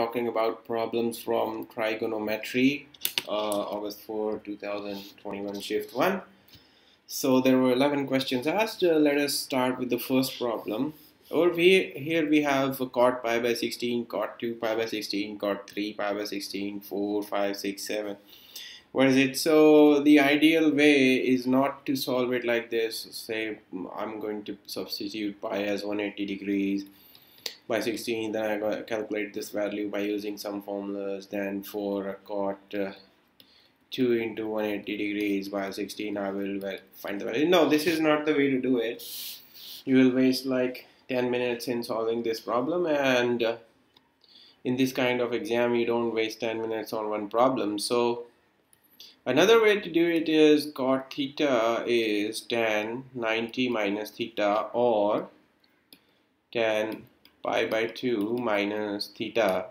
Talking about problems from Trigonometry, August 4, 2021, shift 1. So there were 11 questions asked. Let us start with the first problem. Here we have cot pi by 16, cot 2 pi by 16, cot 3 pi by 16, 4, 5, 6, 7. What is it? So the ideal way is not to solve it like this. Say I'm going to substitute pi as 180 degrees by 16, then I calculate this value by using some formulas. Then for cot 2 into 180 degrees by 16, I will find the value. No, this is not the way to do it. You will waste like 10 minutes in solving this problem, and in this kind of exam you don't waste 10 minutes on one problem. So another way to do it is cot theta is tan 90 minus theta, or tan pi by 2 minus theta.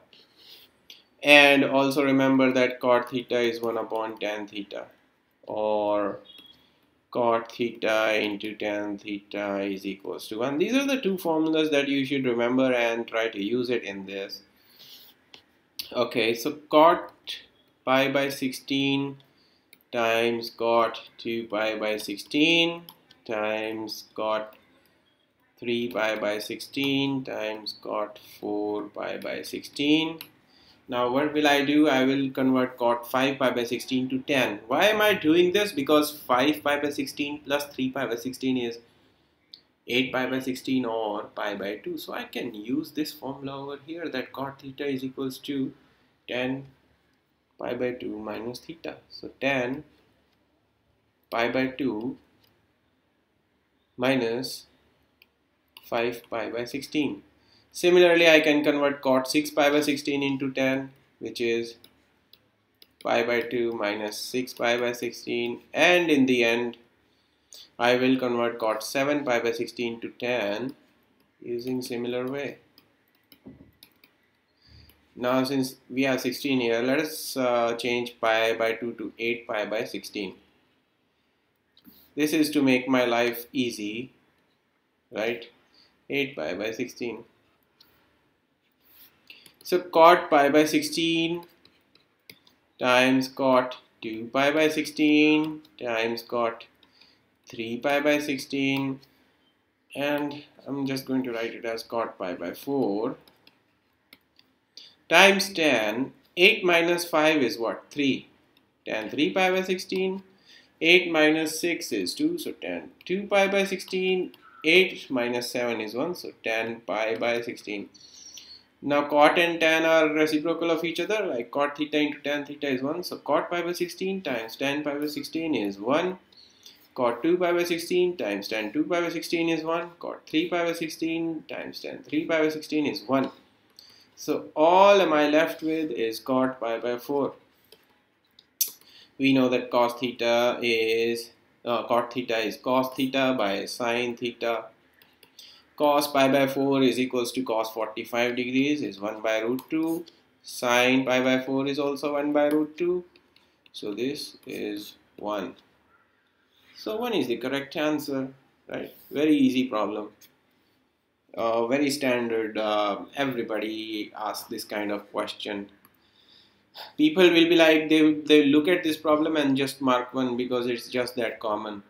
And also remember that cot theta is 1 upon tan theta, or cot theta into tan theta is equals to 1. These are the two formulas that you should remember and try to use it in this. Okay, so cot pi by 16 times cot 2 pi by 16 times cot 3 pi by 16 times cot 4 pi by 16. Now what will I do? I will convert cot 5 pi by 16 to 10. Why am I doing this? Because 5 pi by 16 plus 3 pi by 16 is 8 pi by 16 or pi by 2. So I can use this formula over here, that cot theta is equals to 10 pi by 2 minus theta. So 10 pi by 2 minus 5 pi by 16. Similarly, I can convert cot 6 pi by 16 into 10, which is pi by 2 minus 6 pi by 16. And in the end, I will convert cot 7 pi by 16 to 10 using similar way. Now, since we have 16 here, let us change pi by 2 to 8 pi by 16. This is to make my life easy, right? 8 pi by 16. So cot pi by 16 times cot 2 pi by 16 times cot 3 pi by 16, and I'm just going to write it as cot pi by 4 times tan. 8 minus 5 is what? 3. Tan 3 pi by 16. 8 minus 6 is 2, so tan 2 pi by 16. 8 minus 7 is 1, so tan pi by 16. Now cot and tan are reciprocal of each other, like cot theta into tan theta is 1. So cot pi by 16 times tan pi by 16 is 1. Cot 2 pi by 16 times tan 2 pi by 16 is 1. Cot 3 pi by 16 times tan 3 pi by 16 is 1. So all am I left with is cot pi by 4. We know that cos theta is cot theta is cos theta by sin theta. Cos pi by 4 is equals to cos 45 degrees is 1 by root 2. Sin pi by 4 is also 1 by root 2. So this is 1. So 1 is the correct answer, right? Very easy problem. Very standard. Everybody asks this kind of question. People will be like, they look at this problem and just mark 1 because it's just that common.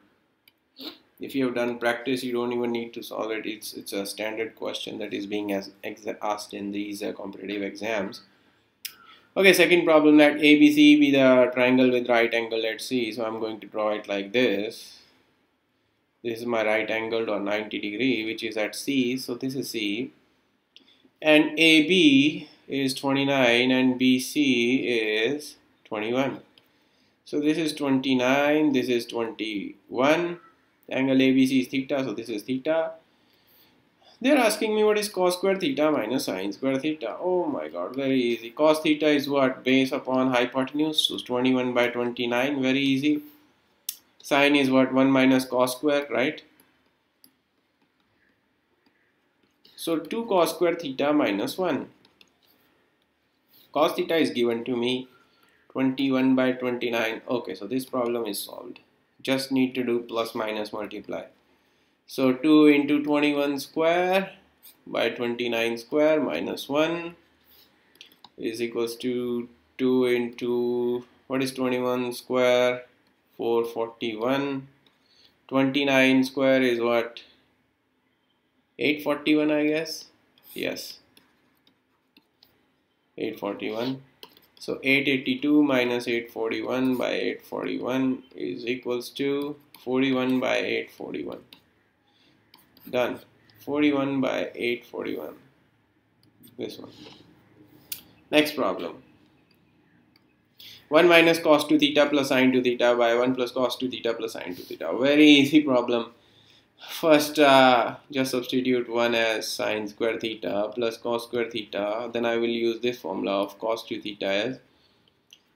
If you have done practice, you don't even need to solve it. It's a standard question that is being asked in these competitive exams. Okay, second problem, let ABC be the triangle with right angle at C. So I'm going to draw it like this. This is my right angle or 90 degree, which is at C. So this is C. And AB is 29 and BC is 21. So this is 29, this is 21. Angle ABC is theta, so this is theta. They are asking me what is cos square theta minus sin square theta. Oh my god, very easy. Cos theta is what? Base upon hypotenuse, so 21 by 29, very easy. Sin is what? 1 minus cos square, right? So 2 cos square theta minus 1. Cos theta is given to me 21 by 29. Okay, so this problem is solved. Just need to do plus minus multiply. So 2 into 21 square by 29 square minus 1 is equals to 2 into, what is 21 square? 441. 29 square is what? 841, I guess. Yes, 841. So 882 minus 841 by 841 is equals to 41 by 841. Done. 41 by 841. This one. Next problem. 1 minus cos 2 theta plus sin 2 theta by 1 plus cos 2 theta plus sin 2 theta. Very easy problem. First, just substitute 1 as sin square theta plus cos square theta. Then I will use this formula of cos 2 theta as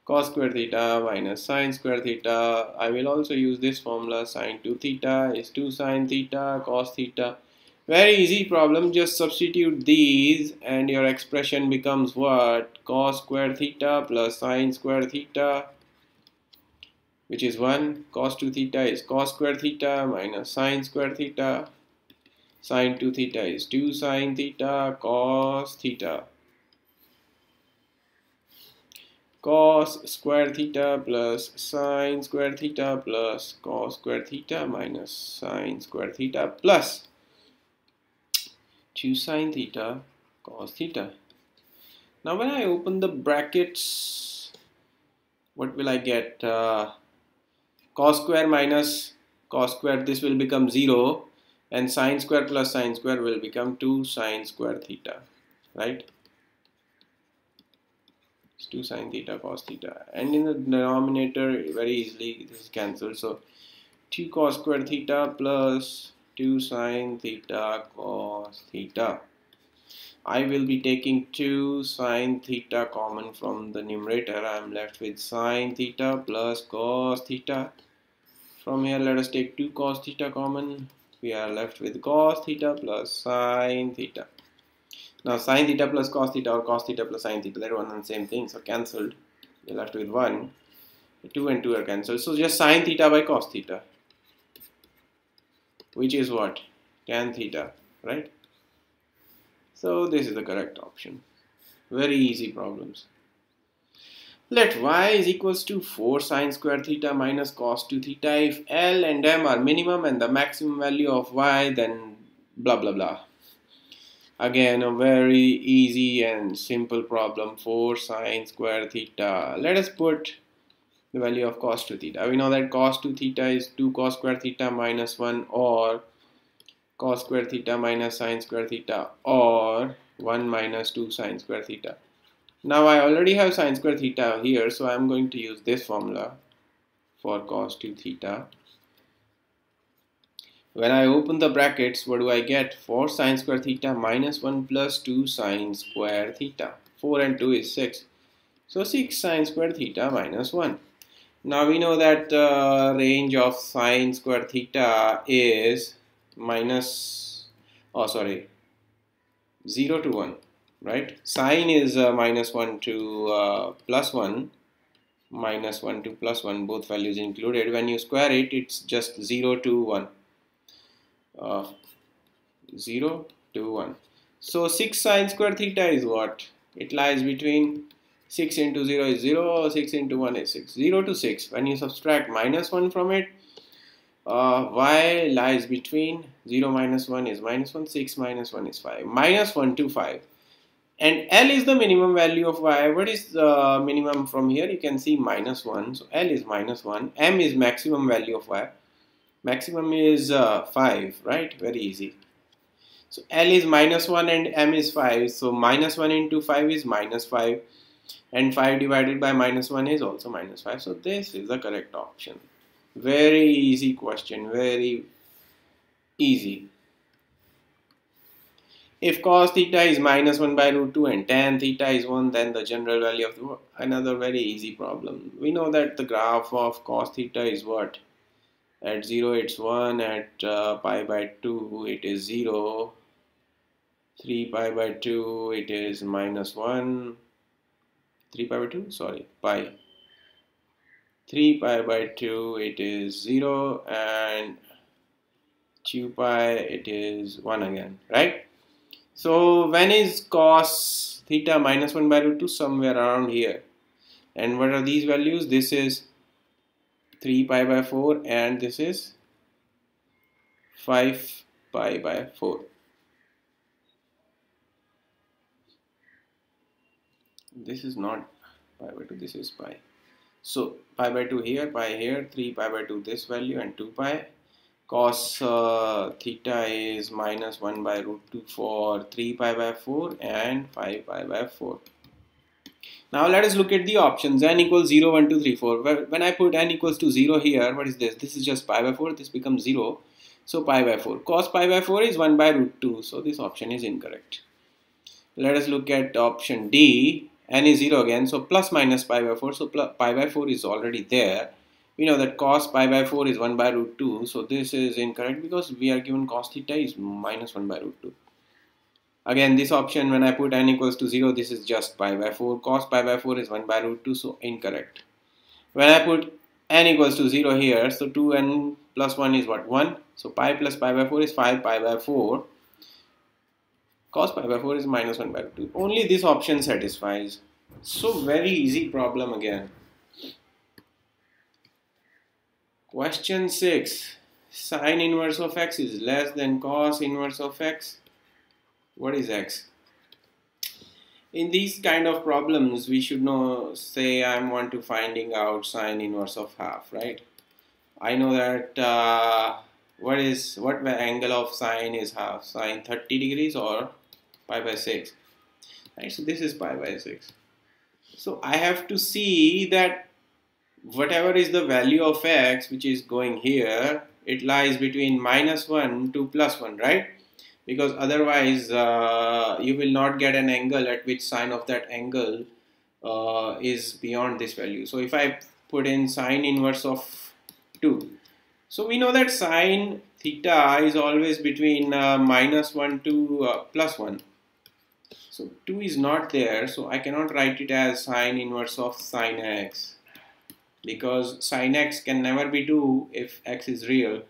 cos square theta minus sin square theta. I will also use this formula, sin 2 theta is 2 sin theta cos theta. Very easy problem, just substitute these and your expression becomes what? Cos square theta plus sin square theta, which is 1. Cos 2 theta is cos square theta minus sin square theta. Sin 2 theta is 2 sin theta cos theta. Cos square theta plus sin square theta plus cos square theta minus sin square theta plus 2 sin theta cos theta. Now when I open the brackets, what will I get? Cos square minus cos square, this will become 0, and sin square plus sin square will become 2 sin square theta, right? 2 sin theta cos theta, and in the denominator very easily this is cancelled, so 2 cos square theta plus 2 sin theta cos theta. I will be taking 2 sin theta common from the numerator. I am left with sin theta plus cos theta. From here let us take 2 cos theta common. We are left with cos theta plus sin theta. Now sin theta plus cos theta or cos theta plus sin theta, they're one and the same thing, so cancelled. You're left with 1. 2 and 2 are cancelled. So just sin theta by cos theta, which is what? Tan theta, right? So this is the correct option. Very easy problems. Let y is equals to 4 sin square theta minus cos 2 theta if L and M are minimum and the maximum value of y, then blah blah blah. Again, a very easy and simple problem. 4 sin square theta. Let us put the value of cos 2 theta. We know that cos 2 theta is 2 cos square theta minus 1, or cos square theta minus sin square theta, or 1 minus 2 sin square theta. Now I already have sin square theta here, so I am going to use this formula for cos 2 theta. When I open the brackets, what do I get? 4 sin square theta minus 1 plus 2 sin square theta. 4 and 2 is 6. So 6 sin square theta minus 1. Now we know that the range of sin square theta is minus, 0 to 1, right? Sin is minus 1 to plus 1, minus 1 to plus 1, both values included. When you square it, it's just 0 to 1. 0 to 1. So 6 sin square theta is what? It lies between 6 into 0 is 0, 6 into 1 is 6. 0 to 6. When you subtract minus 1 from it, y lies between 0 minus 1 is minus 1, 6 minus 1 is 5. Minus 1 to 5. And L is the minimum value of y. What is the minimum from here? You can see minus 1. So L is minus 1. M is maximum value of y. Maximum is 5, right? Very easy. So L is minus 1 and M is 5. So minus 1 into 5 is minus 5. And 5 divided by minus 1 is also minus 5. So this is the correct option. Very easy question. Very easy. If cos theta is minus 1 by root 2 and tan theta is 1, then the general value of the, another very easy problem. We know that the graph of cos theta is what? At 0 it's 1, at pi by 2 it is 0, 3 pi by 2 it is minus 1, 3 pi by 2, sorry, pi. 3 pi by 2 it is 0, and 2 pi it is 1 again, right? So when is cos theta minus 1 by root 2? Somewhere around here. And what are these values? This is 3 pi by 4 and this is 5 pi by 4. This is not pi by 2, this is pi. So pi by 2 here, pi here, 3 pi by 2 this value and 2 pi. Cos theta is minus 1 by root 2 for 3 pi by 4 and 5 pi by 4. Now let us look at the options. N equals 0, 1, 2, 3, 4. When I put n equals to 0 here, what is this? This is just pi by 4. This becomes 0. So pi by 4. Cos pi by 4 is 1 by root 2. So this option is incorrect. Let us look at option D. N is 0 again. So plus minus pi by 4. So pi by 4 is already there. We know that cos pi by 4 is 1 by root 2. So this is incorrect because we are given cos theta is minus 1 by root 2. Again, this option, when I put n equals to 0, this is just pi by 4. Cos pi by 4 is 1 by root 2, so incorrect. When I put n equals to 0 here, so 2n plus 1 is what? 1. So pi plus pi by 4 is 5 pi by 4. Cos pi by 4 is minus 1 by root 2. Only this option satisfies. So very easy problem again. Question 6. Sine inverse of x is less than cos inverse of x. What is x? In these kind of problems, we should know, say I want to finding out sine inverse of half, right? I know that what angle of sine is half? Sine 30 degrees or pi by 6, right? So this is pi by 6. So I have to see that whatever is the value of x which is going here, it lies between minus 1 to plus 1, right? Because otherwise you will not get an angle at which sine of that angle is beyond this value. So if I put in sine inverse of 2, so we know that sine theta is always between minus 1 to plus 1. So 2 is not there, so I cannot write it as sine inverse of sine x, because sine x can never be 2 if x is real.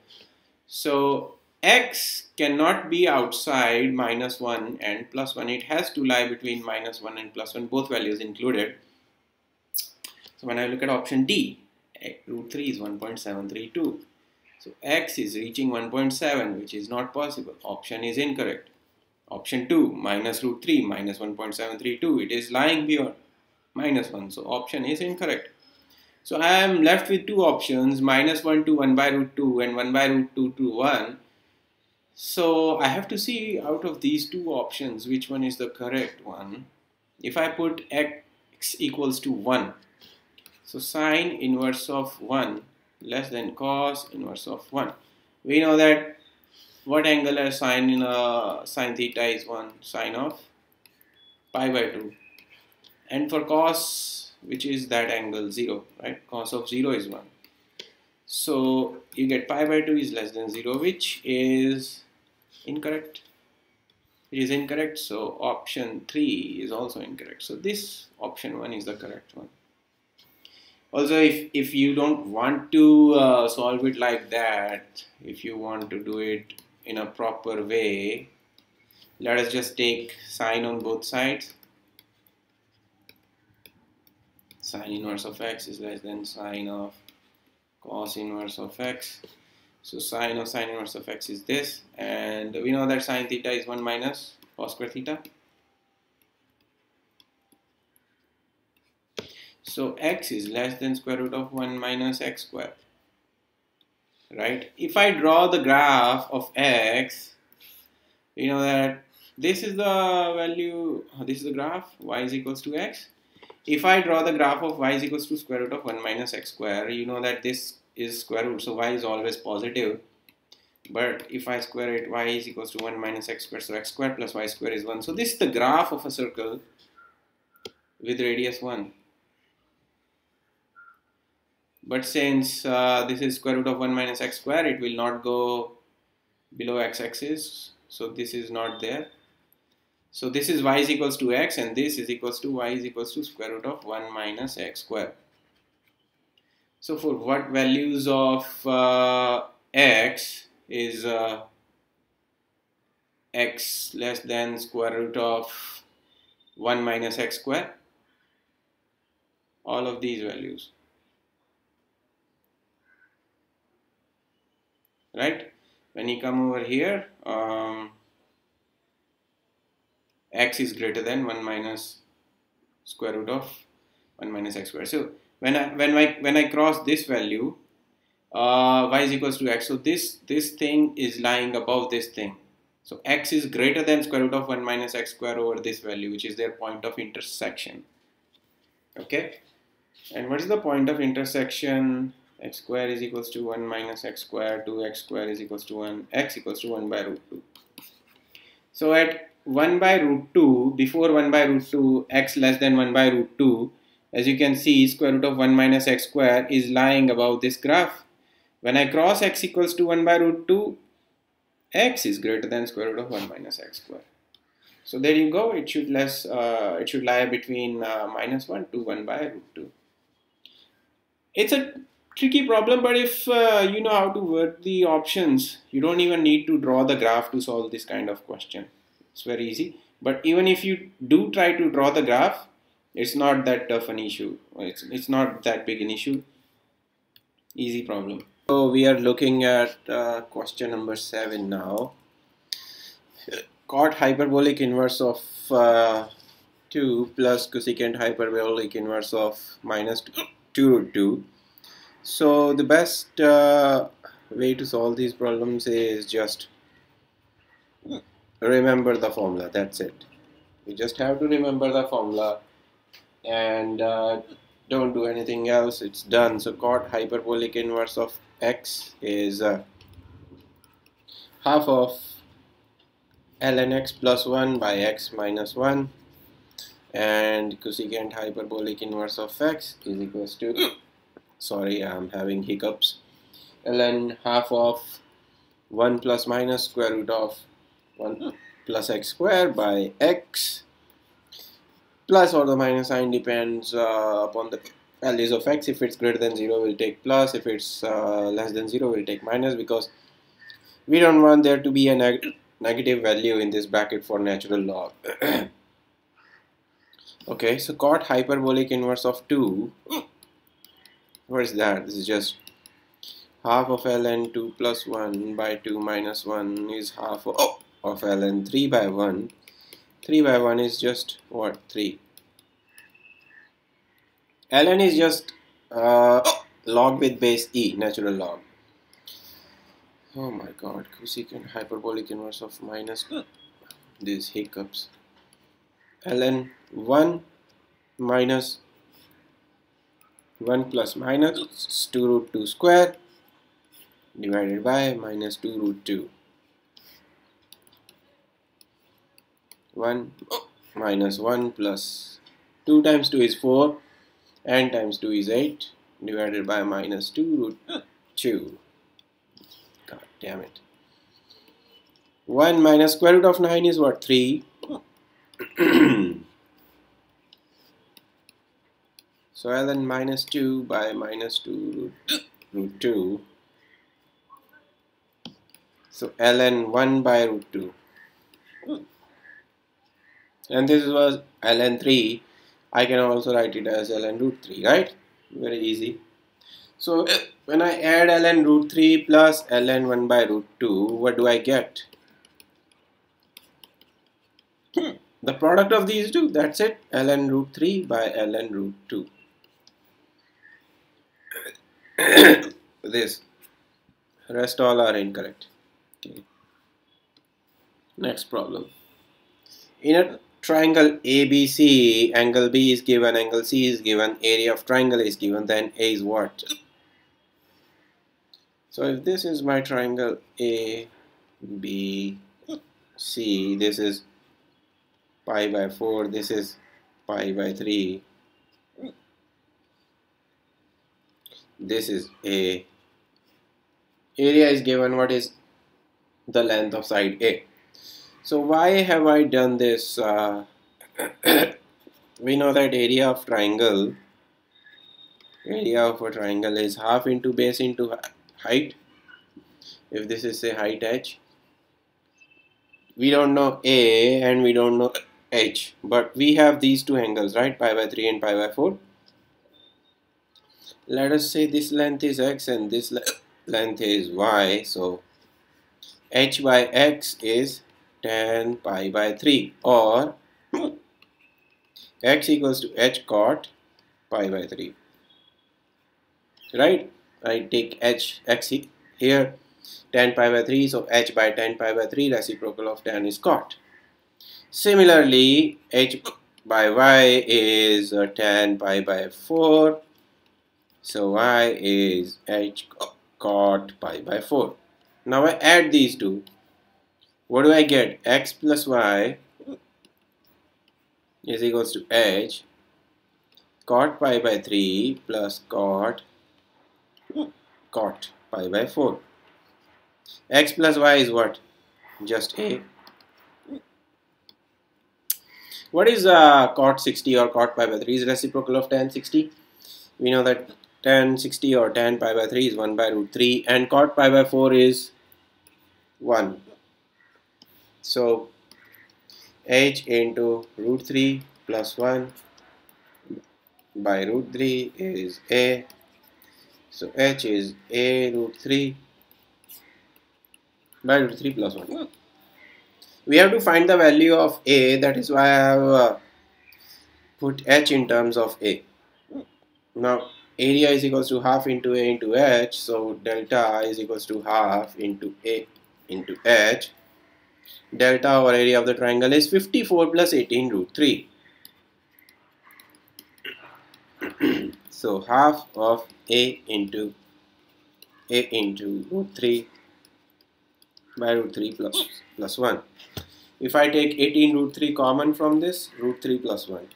So x cannot be outside minus 1 and plus 1. It has to lie between minus 1 and plus 1, both values included. So when I look at option D, root 3 is 1.732. So x is reaching 1.7, which is not possible. Option is incorrect. Option 2, minus root 3 minus 1.732. It is lying beyond minus 1. So option is incorrect. So I am left with two options, minus 1 to 1 by root 2 and 1 by root 2 to 1. So I have to see out of these two options which one is the correct one. If I put x equals to 1, so sine inverse of 1 less than cos inverse of 1. We know that what angular sine in sine theta is 1, sine of pi by 2. And for cos, which is that angle, 0, right? Cos of 0 is 1. So you get pi by 2 is less than 0, which is incorrect. It is incorrect, so option 3 is also incorrect. So this option 1 is the correct one. Also, if you don't want to solve it like that, if you want to do it in a proper way, let us just take sine on both sides. Sine inverse of x is less than sine of cos inverse of x. So sine of sine inverse of x is this, and we know that sine theta is 1 minus cos square theta. So x is less than square root of 1 minus x square, right? If I draw the graph of x, you know that this is the value, this is the graph, y is equals to x. If I draw the graph of y is equals to square root of 1 minus x square, you know that this is square root, so y is always positive. But if I square it, y is equals to 1 minus x square, so x square plus y square is 1. So this is the graph of a circle with radius 1. But since this is square root of 1 minus x square, it will not go below x-axis, so this is not there. So this is y is equals to x, and this is equals to y is equals to square root of 1 minus x square. So for what values of x is x less than square root of 1 minus x square, all of these values, right? When you come over here, x is greater than 1 minus square root of 1 minus x square. So when I cross this value, y is equals to x. So this thing is lying above this thing. So x is greater than square root of 1 minus x square over this value, which is their point of intersection. Okay. And what is the point of intersection? X square is equals to 1 minus x square, 2x square is equals to 1, x equals to 1 by root 2. So at 1 by root 2, before 1 by root 2, x less than 1 by root 2, as you can see, square root of 1 minus x square is lying above this graph. When I cross x equals to 1 by root 2, x is greater than square root of 1 minus x square. So there you go, it should lie between minus 1 to 1 by root 2. It's a tricky problem, but if you know how to work the options, you don't even need to draw the graph to solve this kind of question. It's very easy. But even if you do try to draw the graph, it's not that tough an issue. It's not that big an issue. Easy problem. So we are looking at question number 7 now. Cot hyperbolic inverse of 2 plus cosecant hyperbolic inverse of minus 2 root 2. So the best way to solve these problems is just remember the formula. That's it. You just have to remember the formula and don't do anything else. It's done. So cot hyperbolic inverse of x is half of ln x plus 1 by x minus 1, and cosecant hyperbolic inverse of x is equals to, sorry, I'm having hiccups, ln half of 1 plus minus square root of 1 plus x square by x, plus or the minus sign depends upon the values of x. If it's greater than 0, we'll take plus. If it's less than 0, we'll take minus, because we don't want there to be a negative value in this bracket for natural log. Okay, so cot hyperbolic inverse of 2, what is that? This is just half of ln 2 plus 1 by 2 minus 1 is half of ln 3 by 1. 3 by 1 is just what? 3. ln is just log with base e, natural log. Oh my god, cosecant hyperbolic inverse of minus these hiccups. ln 1 minus 1 plus minus 2 root 2 square divided by minus 2 root 2. 1 minus 1 plus 2 times 2 is 4 and times 2 is 8 divided by minus 2 root 2. God damn it. 1 minus square root of 9 is what? 3. So ln minus 2 by minus 2 root 2. So ln 1 by root 2. And this was ln 3. I can also write it as ln root 3, right? Very easy. So when I add ln root 3 plus ln 1 by root 2, what do I get? The product of these two, that's it. ln root 3 by ln root 2. This. Rest all are incorrect. Okay. Next problem. In a triangle ABC, angle B is given, angle C is given, area of triangle is given, then A is what? So if this is my triangle A, B, C, this is pi by 4, this is pi by 3, this is A. Area is given, what is the length of side A? So why have I done this? We know that area of a triangle is half into base into height. If this is say height h, We don't know A and we don't know H, but we have these two angles, right? Pi by 3 and pi by 4. Let us say this length is X and this length is Y. So H by X is tan pi by 3, or X equals to H cot pi by 3, right? I take X here, tan pi by 3, so H by tan pi by 3, reciprocal of tan is cot. Similarly, H by Y is tan pi by 4, so Y is H cot pi by 4. Now I add these two. What do I get? X plus Y is equals to H cot pi by 3 plus cot pi by 4. X plus Y is what? Just A. What is cot 60 or cot pi by 3 is reciprocal of tan 60? We know that tan 60 or tan pi by 3 is 1 by root 3 and cot pi by 4 is 1. So H into root 3 plus 1 by root 3 is A. So H is A root 3 by root 3 plus 1. We have to find the value of A, that is why I have put H in terms of A. Now area is equals to half into A into H, so delta is equals to half into A into H. Delta or area of the triangle is 54 plus 18 root 3. So half of A into root 3 by root 3 plus 1. If I take 18 root 3 common from this, root 3 plus 1.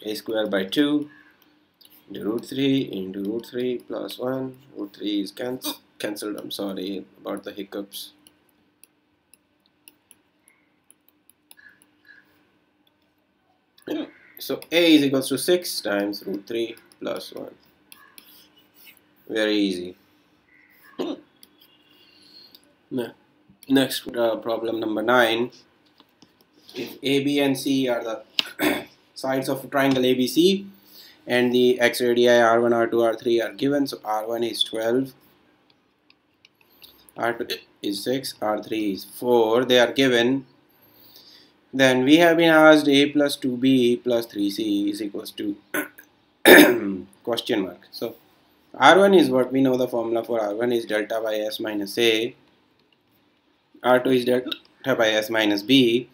A square by 2 into root 3 plus 1. Root 3 is cancelled. I'm sorry about the hiccups. So A is equals to 6 times root 3 plus 1. Very easy. Next problem number 9. If A, B and C are the sides of a triangle ABC and the x radii R1, R2, R3 are given, so R1 is 12, R2 is 6, R3 is 4, they are given, then we have been asked A plus 2B plus 3C is equals to question mark. So R1 is what we know, the formula for R1 is delta by S minus A, R2 is delta by S minus B,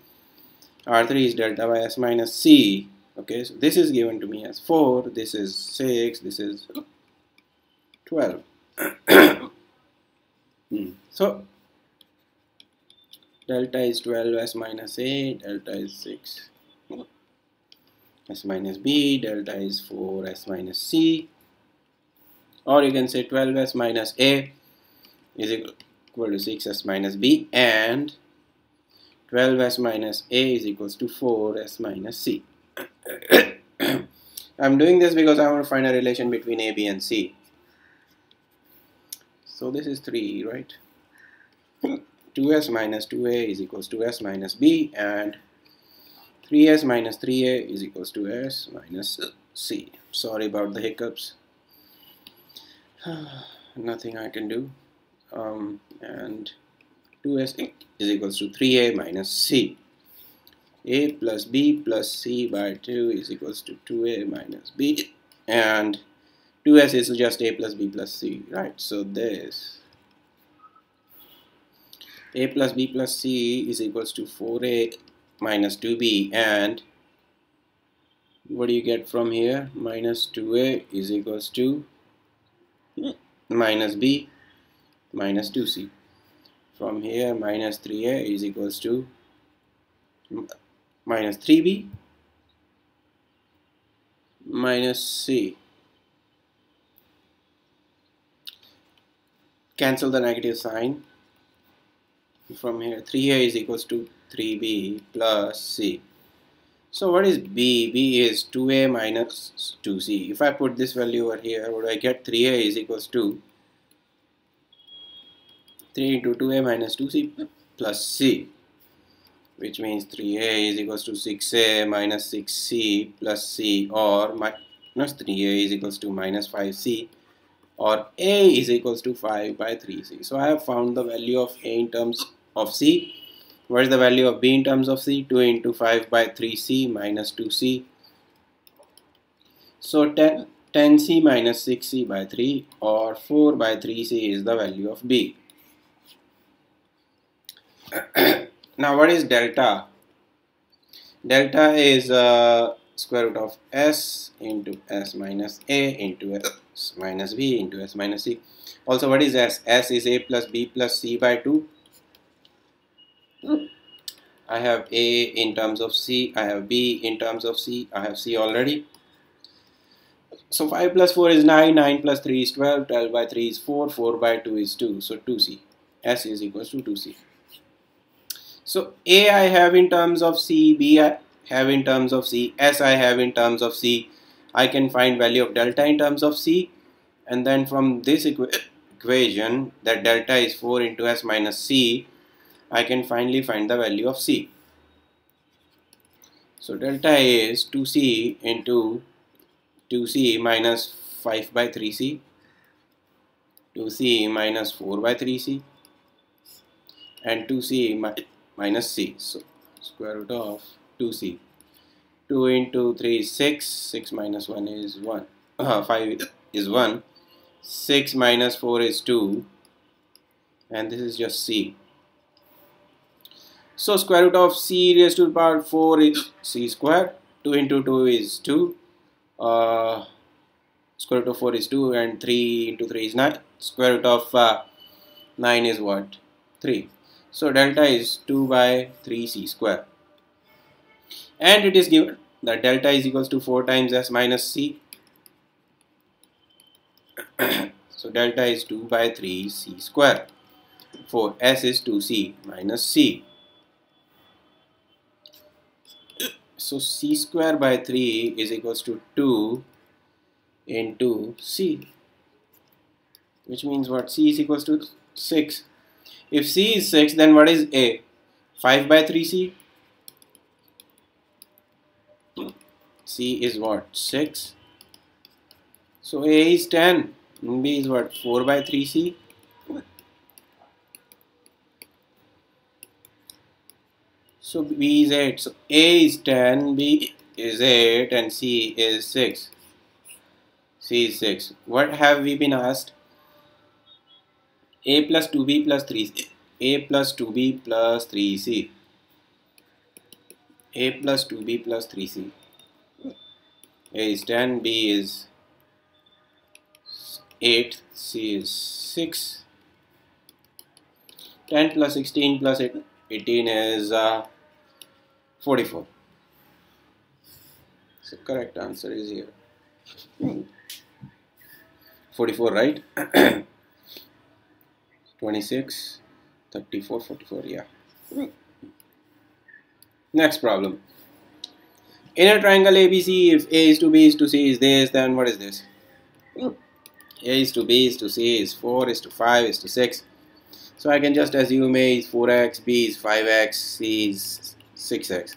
R3 is delta by S minus C. Okay, so this is given to me as 4, this is 6, this is 12. So delta is 12 S minus A, delta is 6 S minus B, delta is 4 S minus C, or you can say 12 S minus A is equal to 6 S minus B, and 12 S minus A is equals to 4 S minus C. I'm doing this because I want to find a relation between A, B and C. So this is 3, right? 2S minus 2A is equals to S minus B, and 3S minus 3A is equals to S minus C. Sorry about the hiccups. Nothing I can do. And 2S is equals to 3A minus C. A plus B plus C by 2 is equals to 2A minus B, and 2S is just A plus B plus C, right? So this A plus B plus C is equals to 4A minus 2B, and what do you get from here? Minus 2A is equals to minus B minus 2C. From here, minus 3A is equals to minus 3B minus C. Cancel the negative sign. From here, 3A is equals to 3B plus C. So what is B? B is 2A minus 2C. If I put this value over here, what do I get? 3A is equals to 3 into 2a minus 2c plus c, which means 3a is equals to 6a minus 6c plus c, or minus 3a is equals to minus 5c, or a is equals to 5 by 3c. So I have found the value of a in terms of c. What is the value of b in terms of c? 2 into 5 by 3c minus 2c. So 10c minus 6c by 3, or 4 by 3c is the value of b. Now what is delta? Delta is square root of s into s minus a into s minus b into s minus c. Also, what is s? S is a plus b plus c by 2. I have a in terms of c, I have b in terms of c, I have c already. So 5 plus 4 is 9, 9 plus 3 is 12, 12 by 3 is 4, 4 by 2 is 2, so 2c. S is equals to 2c. So a I have in terms of c, b I have in terms of c, s I have in terms of c. I can find value of delta in terms of c, and then from this equation that delta is 4 into s minus c, I can finally find the value of c. So delta is 2c into 2c minus 5 by 3c, 2c minus 4 by 3c, and 2c minus c. So square root of 2c. 2 into 3 is 6, 6 minus 1 is 1, 5 is 1, 6 minus 4 is 2, and this is just c. So square root of c raised to the power 4 is c square. 2 into 2 is 2. Square root of 4 is 2, and 3 into 3 is 9. Square root of 9 is what? 3. So delta is 2 by 3c square. And it is given that delta is equals to 4 times s minus c. So delta is 2 by 3c square. For s is 2c minus c. So c square by 3 is equals to 2 into c, which means what? C is equals to 6. If c is 6, then what is a? 5 by 3c. C is what? 6. So a is 10. B is what? 4 by 3c. So B is 8. So A is 10, B is 8, and C is 6. C is 6. What have we been asked? A plus 2B plus 3C. A plus 2B plus 3C. A plus 2B plus 3C. A is 10, B is 8, C is 6. 10 plus 16 plus 18 is 44. So correct answer is here. 44, right? 26, 34, 44, yeah. Next problem. In a triangle ABC, if A is to B is to C is this, then what is this? A is to B is to C is 4 is to 5 is to 6. So I can just assume A is 4x, B is 5x, C is 6x.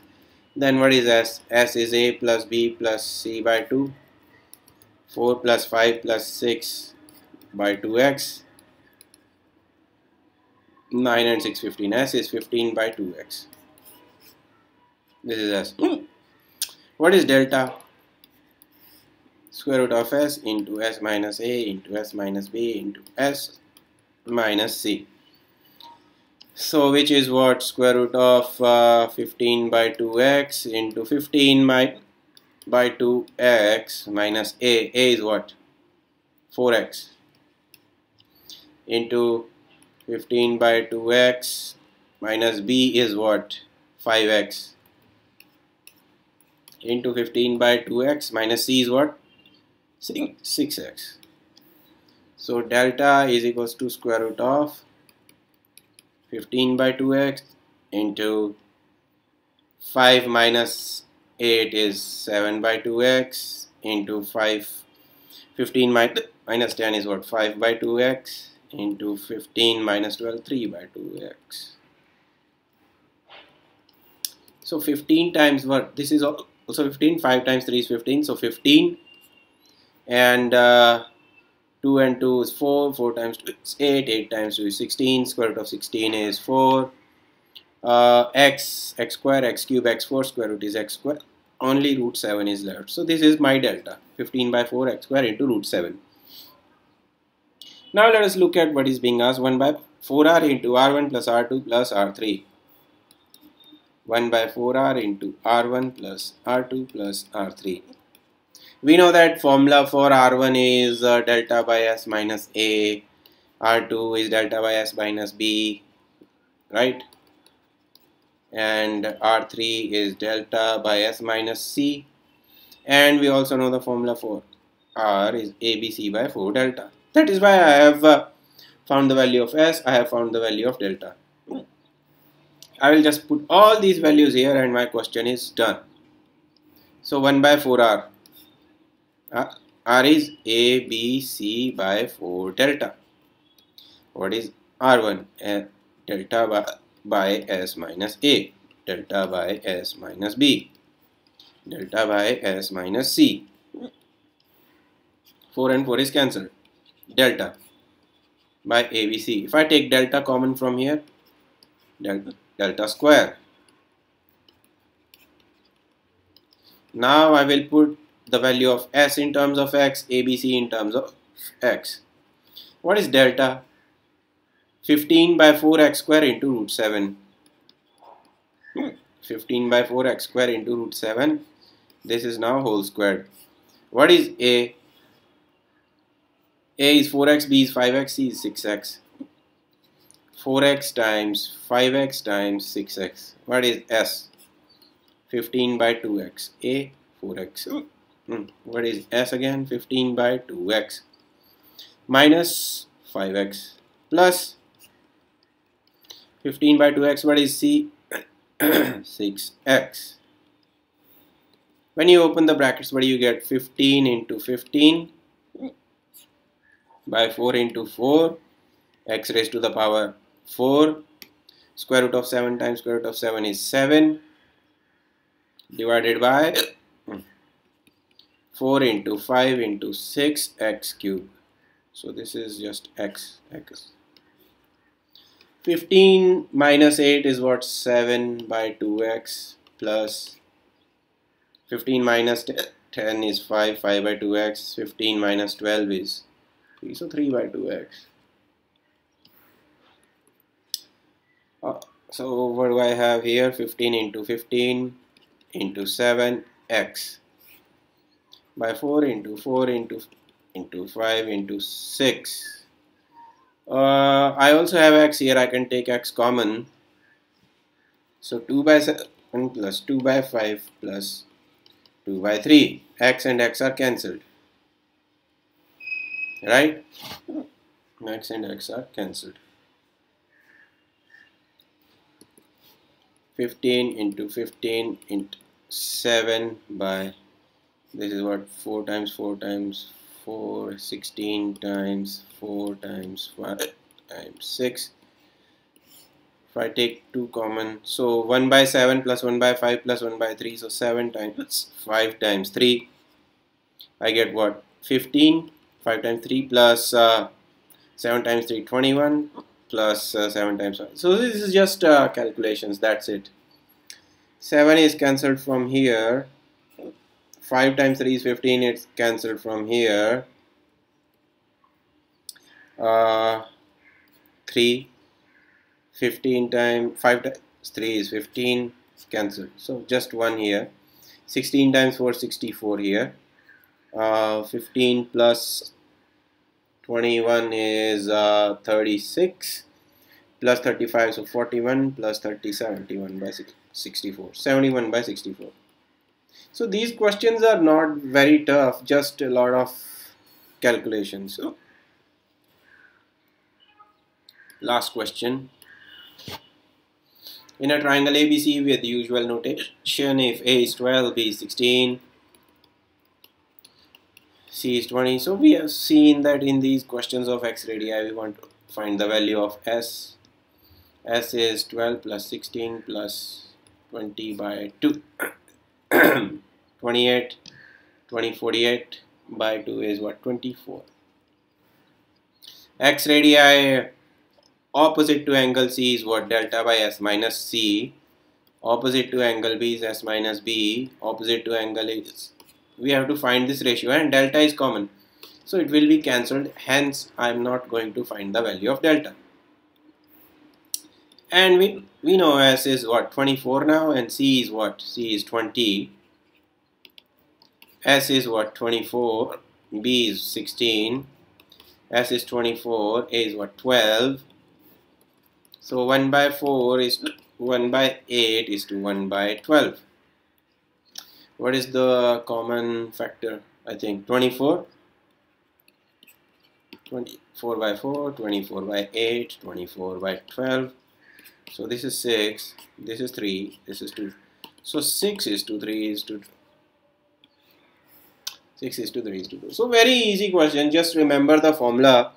Then what is S? S is A plus B plus C by 2. 4 plus 5 plus 6 by 2x. 9 and 6, 15. S is 15 by 2x. This is S. What is delta? Square root of S into S minus A into S minus B into S minus C. So which is what? Square root of 15 by 2x into 15 by 2x minus A. A is what? 4x. Into 15 by 2x minus B is what? 5x. Into 15 by 2x minus C is what? 6x. So delta is equals to square root of 15 by 2x into 5 minus 8 is 7 by 2x into 15 minus 10 is what? 5 by 2x into 15 minus 12, 3 by 2x. So 15 times what? This is also 15. 5 times 3 is 15. So 15 and 2 and 2 is 4. 4 times 2 is 8. 8 times 2 is 16. Square root of 16 is 4. X square, x cube, x4 square root is x square. Only root 7 is left. So this is my delta. 15 by 4 x square into root 7. Now let us look at what is being asked. 1 by 4r into r1 plus r2 plus r3. 1 by 4r into r1 plus r2 plus r3. We know that formula for r1 is delta by s minus a, r2 is delta by s minus b, right? And r3 is delta by s minus c. And we also know the formula for r is abc by 4 delta. That is why I have found the value of s, I have found the value of delta. I will just put all these values here and my question is done. So 1 by 4r. R is ABC by 4 delta. What is R1? Delta by S minus A. Delta by S minus B. Delta by S minus C. 4 and 4 is cancelled. Delta by ABC. If I take delta common from here, delta square. Now I will put the value of S in terms of X, ABC in terms of X. What is delta? 15 by 4x square into root 7. 15 by 4x square into root 7. This is now whole squared. What is A? A is 4x, B is 5x, C is 6x. 4x times 5x times 6x. What is S? 15 by 2x. A, 4x. What is S again? 15 by 2x. Minus 5x. Plus 15 by 2x. What is C? 6x. When you open the brackets, what do you get? 15 into 15 by 4 into 4, x raised to the power 4. Square root of 7 times square root of 7 is 7, divided by 4 into 5 into 6 x cube. So this is just x. 15 minus 8 is what? 7 by 2x plus 15 minus 10 is 5 by 2x. 15 minus 12 is 3, so 3 by 2x. So what do I have here? 15 into 15 into 7 x by 4 into 4 into 5 into 6. I also have x here. I can take x common. So 2 by 7 plus 2 by 5 plus 2 by 3. X and x are cancelled. Right? X and x are cancelled. 15 into 15 into 7 by, this is what, 4 times 4 times 4, 16 times 4 times 5 times 6. If I take 2 common, so 1 by 7 plus 1 by 5 plus 1 by 3, so 7 times 5 times 3. I get what? 15. 5 times 3 plus 7 times 3, 21 plus 7 times 5. So this is just calculations, that's it. 7 is cancelled from here. 5 times 3 is 15, it's cancelled from here. 3. 15 times 5 times 3 is 15, cancelled. So just 1 here. 16 times 4, 64 here. 15 plus 21 is 36 plus 35, so 41 plus 30, 71 by 64. 71 by 64. So these questions are not very tough, just a lot of calculations. So last question. In a triangle ABC with usual notation, if A is 12, B is 16, C is 20. So we have seen that in these questions of x radii we want to find the value of S. S is 12 plus 16 plus 20 by 2. 28. 48 by 2 is what? 24. X radii opposite to angle C is what? Delta by S minus C. Opposite to angle B is S minus B. Opposite to angle is, we have to find this ratio, and delta is common, so it will be cancelled. Hence I am not going to find the value of delta. And we know S is what? 24 now, and C is what? C is 20. S is what? 24. B is 16. S is 24. A is what? 12. So 1 by 4 is 1 by 8 is to 1 by 12. What is the common factor? I think 24. 24 by 4, 24 by 8, 24 by 12. So this is 6, this is 3, this is 2. So 6 is to 3 is to 6 is to 3 is to 2. So very easy question. Just remember the formula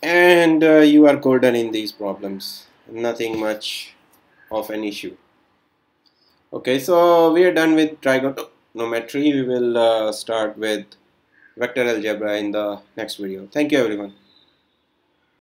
and you are golden in these problems. Nothing much of an issue. Okay, so we are done with trigonometry. We will start with vector algebra in the next video. Thank you everyone.